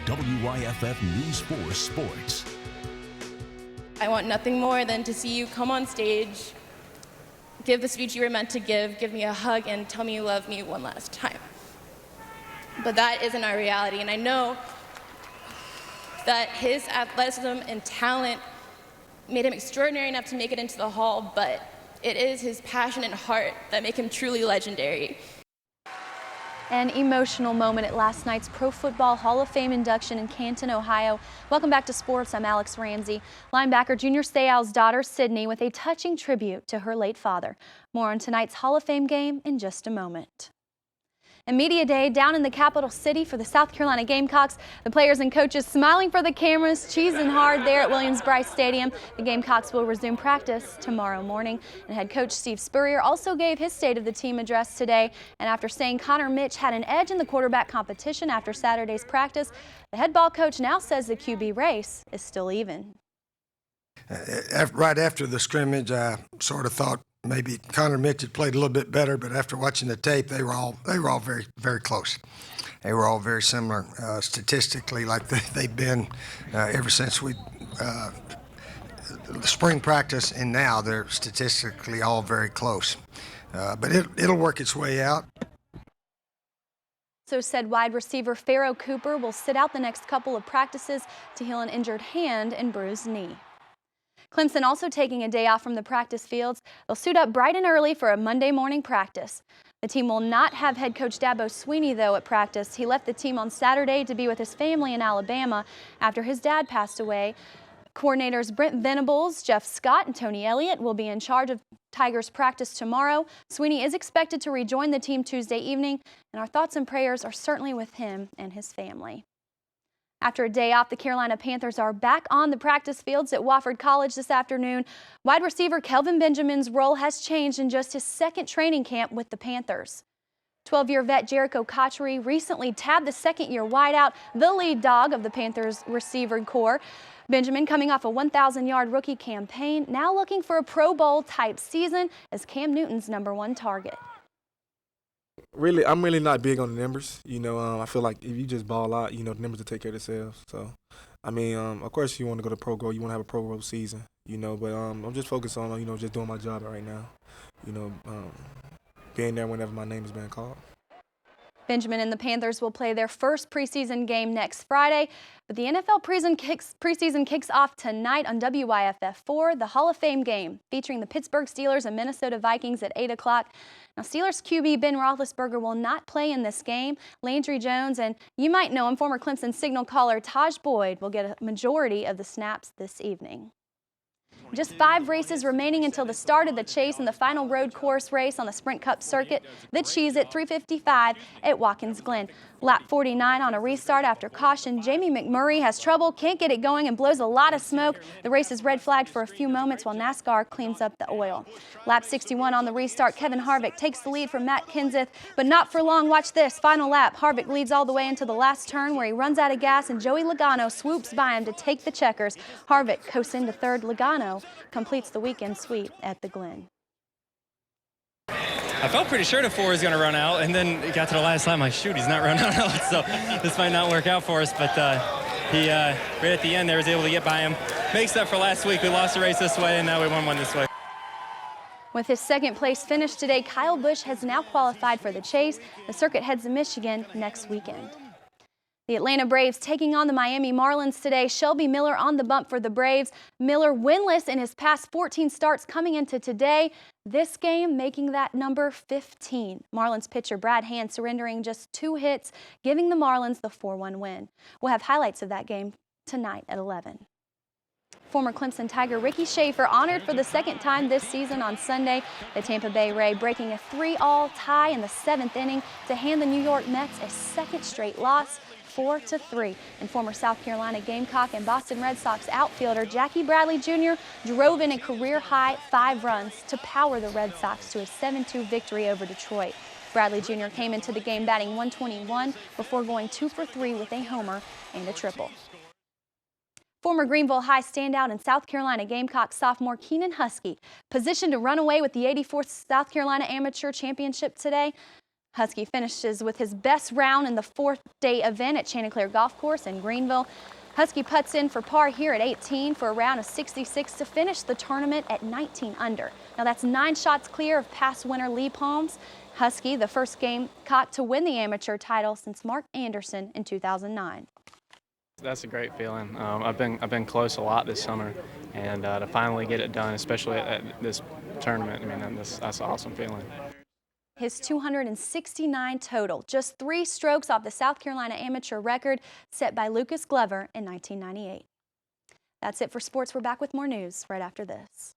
WYFF News 4 Sports. I want nothing more than to see you come on stage, give the speech you were meant to give me a hug, and tell me you love me one last time. But that isn't our reality, and I know that his athleticism and talent made him extraordinary enough to make it into the hall, but it is his passion and heart that make him truly legendary. An emotional moment at last night's Pro Football Hall of Fame induction in Canton, Ohio. Welcome back to sports. I'm Alex Ramsey. Linebacker Junior Seau's daughter, Sydney, with a touching tribute to her late father. More on tonight's Hall of Fame game in just a moment. And Media Day down in the capital city for the South Carolina Gamecocks. The players and coaches smiling for the cameras, cheesing hard there at Williams-Brice Stadium. The Gamecocks will resume practice tomorrow morning. And head coach Steve Spurrier also gave his State of the Team address today. And after saying Connor Mitch had an edge in the quarterback competition after Saturday's practice, the head ball coach now says the QB race is still even. Right after the scrimmage, I sort of thought maybe Connor Mitch had played a little bit better, but after watching the tape, they were all very, very close. They were all very similar statistically, like they've been ever since the spring practice, and now they're statistically all very close. But it'll work its way out. So said wide receiver Pharaoh Cooper will sit out the next couple of practices to heal an injured hand and bruised knee. Clemson also taking a day off from the practice fields. They'll suit up bright and early for a Monday morning practice. The team will not have head coach Dabo Swinney, though, at practice. He left the team on Saturday to be with his family in Alabama after his dad passed away. Coordinators Brent Venables, Jeff Scott, and Tony Elliott will be in charge of Tigers practice tomorrow. Swinney is expected to rejoin the team Tuesday evening, and our thoughts and prayers are certainly with him and his family. After a day off, the Carolina Panthers are back on the practice fields at Wofford College this afternoon. Wide receiver Kelvin Benjamin's role has changed in just his second training camp with the Panthers. 12-year vet Jericho Cotchery recently tabbed the second-year wideout, the lead dog of the Panthers receiver corps. Benjamin, coming off a 1,000-yard rookie campaign, now looking for a Pro Bowl-type season as Cam Newton's #1 target. I'm really not big on the numbers. I feel like if you just ball out, the numbers will take care of themselves. So, of course, you want to go to Pro Bowl. You want to have a Pro Bowl season, but I'm just focused on, just doing my job right now. Being there whenever my name is being called. Benjamin and the Panthers will play their first preseason game next Friday, but the NFL preseason kicks off tonight on WYFF4, the Hall of Fame game, featuring the Pittsburgh Steelers and Minnesota Vikings at 8 o'clock. Now, Steelers QB Ben Roethlisberger will not play in this game. Landry Jones and, you might know him, former Clemson signal caller Taj Boyd will get a majority of the snaps this evening. Just 5 races remaining until the start of the chase in the final road course race on the Sprint Cup circuit, the Cheez-It 355 at Watkins Glen. Lap 49 on a restart after caution. Jamie McMurray has trouble, can't get it going, and blows a lot of smoke. The race is red flagged for a few moments while NASCAR cleans up the oil. Lap 61 on the restart, Kevin Harvick takes the lead from Matt Kenseth, but not for long. Watch this, final lap. Harvick leads all the way into the last turn where he runs out of gas, and Joey Logano swoops by him to take the checkers. Harvick coasts into third. Logano completes the weekend sweep at the Glen. I felt pretty sure the 4 was going to run out, and then it got to the last lap. I'm like, shoot, he's not running out, so this might not work out for us. But he, right at the end there, was able to get by him. Makes up for last week. We lost the race this way, and now we won one this way. With his second-place finish today, Kyle Busch has now qualified for the chase. The circuit heads to Michigan next weekend. The Atlanta Braves taking on the Miami Marlins today. Shelby Miller on the bump for the Braves. Miller winless in his past 14 starts coming into today. This game making that number 15. Marlins pitcher Brad Hand surrendering just 2 hits, giving the Marlins the 4-1 win. We'll have highlights of that game tonight at 11. Former Clemson Tiger Ricky Schaefer honored for the second time this season on Sunday. The Tampa Bay Ray breaking a 3-all tie in the 7th inning to hand the New York Mets a second straight loss, 4-3. And former South Carolina Gamecock and Boston Red Sox outfielder Jackie Bradley Jr. drove in a career-high 5 runs to power the Red Sox to a 7-2 victory over Detroit. Bradley Jr. came into the game batting .121 before going 2 for 3 with a homer and a triple. Former Greenville High standout and South Carolina Gamecock sophomore Keenan Husky positioned to run away with the 84th South Carolina Amateur Championship today. Husky finishes with his best round in the fourth-day event at Chanticleer Golf Course in Greenville. Husky putts in for par here at 18 for a round of 66 to finish the tournament at 19 under. Now that's 9 shots clear of past winner Lee Palms. Husky, the first Gamecock to win the amateur title since Mark Anderson in 2009. That's a great feeling. I've been close a lot this summer, and to finally get it done, especially at this tournament, I mean, that's an awesome feeling. His 269 total, just 3 strokes off the South Carolina amateur record set by Lucas Glover in 1998. That's it for sports. We're back with more news right after this.